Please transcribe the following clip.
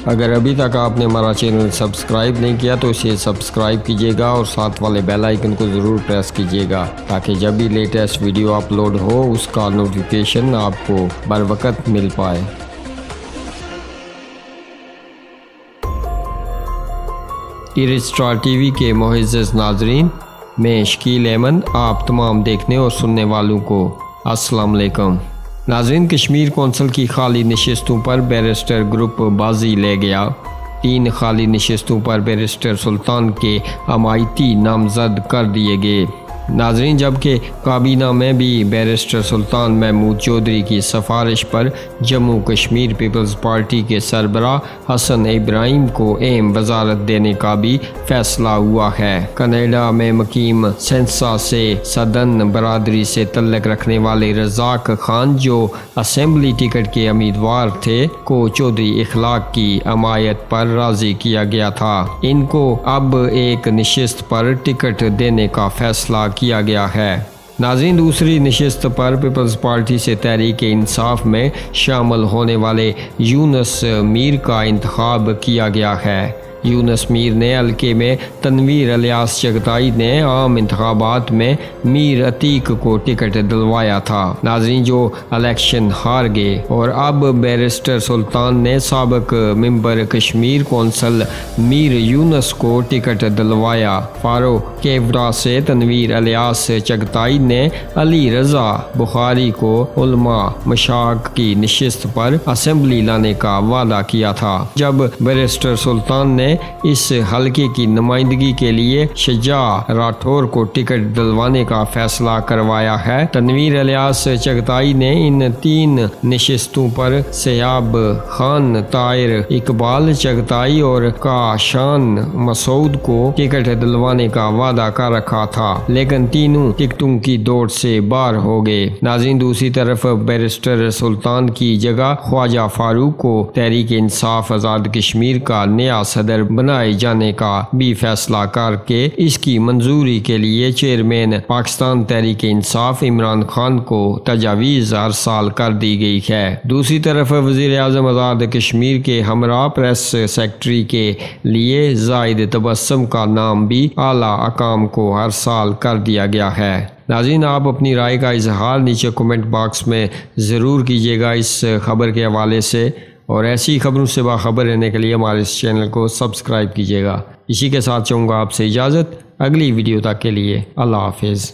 अगर अभी तक आपने हमारा चैनल सब्सक्राइब नहीं किया तो इसे सब्सक्राइब कीजिएगा और साथ वाले बेल आइकन को ज़रूर प्रेस कीजिएगा ताकि जब भी लेटेस्ट वीडियो अपलोड हो उसका नोटिफिकेशन आपको बर वक्त मिल पाए। स्टार टीवी के मुअज़्ज़ज़ नाज़रीन, मैं शकील अहमद आप तमाम देखने और सुनने वालों को अस्सलाम वालेकुम। नाज़रीन, कश्मीर कौंसिल की खाली नशिस्तों पर बैरिस्टर ग्रुप बाजी ले गया। 3 खाली नशिस्तों पर बैरिस्टर सुल्तान के अमायती नामजद कर दिए गए। नाज़रीन, जबकि काबीना में भी बैरिस्टर सुल्तान महमूद चौधरी की सिफारिश पर जम्मू कश्मीर पीपल्स पार्टी के सरबराह हसन इब्राहिम को अहम वजारत देने का भी फैसला हुआ है। कनाडा में मुकीम सेंसा से सदन बरादरी से तल्लक रखने वाले रज़ाक खान जो असम्बली टिकट के उम्मीदवार थे को चौधरी इखलाक की अमायत पर राजी किया गया था। इनको अब एक नशिस्त पर टिकट देने का फैसला किया गया है। नाज़रीन, दूसरी नशिस्त पर पीपल्स पार्टी से तहरीक इंसाफ में शामिल होने वाले यूनुस मीर का इंतखाब किया गया है। यूनुस मीर ने हल्के में तनवीर अलियास चगताई ने आम इंतखाबात में मीर अतीक को टिकट दिलवाया था। नाज़रीन, जो इलेक्शन हार गए और अब बैरिस्टर सुल्तान ने साबिक मेंबर कश्मीर कौंसिल मीर यूनुस को टिकट दिलवाया। फारूक केवड़ा से तनवीर अलियास चगताई ने अली रजा बुखारी को उलमा मशाक की नशिस्त पर असम्बली लाने का वादा किया था। जब बैरिस्टर सुल्तान ने इस हलके की नुमाइंदगी के लिए शजा राठौर को टिकट दिलवाने का फैसला करवाया है। तनवीर अलियास चगताई ने इन 3 नशिस्तों पर सयाब खान, ताहिर इकबाल चगताई और काशान मसूद को टिकट दिलवाने का वादा कर रखा था, लेकिन तीनों टिकटों की दौड़ से बाहर हो गए। नाज़रीन, दूसरी तरफ बैरिस्टर सुल्तान की जगह ख्वाजा फारूक को तहरीक इंसाफ आज़ाद कश्मीर का नया सदर बनाए जाने का भी फैसला करके इसकी मंजूरी के लिए चेयरमैन पाकिस्तान तहरीक इंसाफ इमरान खान को तजावीज़ अरसाल कर दी गई है। दूसरी तरफ वज़ीर आज़म आज़ाद कश्मीर के हमरा प्रेस सेक्रेटरी के लिए जाहिद तबस्सुम का नाम भी आला अकाम को अरसाल कर दिया गया है। नाज़रीन, आप अपनी राय का इजहार नीचे कमेंट बॉक्स में ज़रूर कीजिएगा इस खबर के हवाले से, और ऐसी खबरों से बाखबर रहने के लिए हमारे इस चैनल को सब्सक्राइब कीजिएगा। इसी के साथ चाहूँगा आपसे इजाज़त, अगली वीडियो तक के लिए अल्लाह हाफिज़।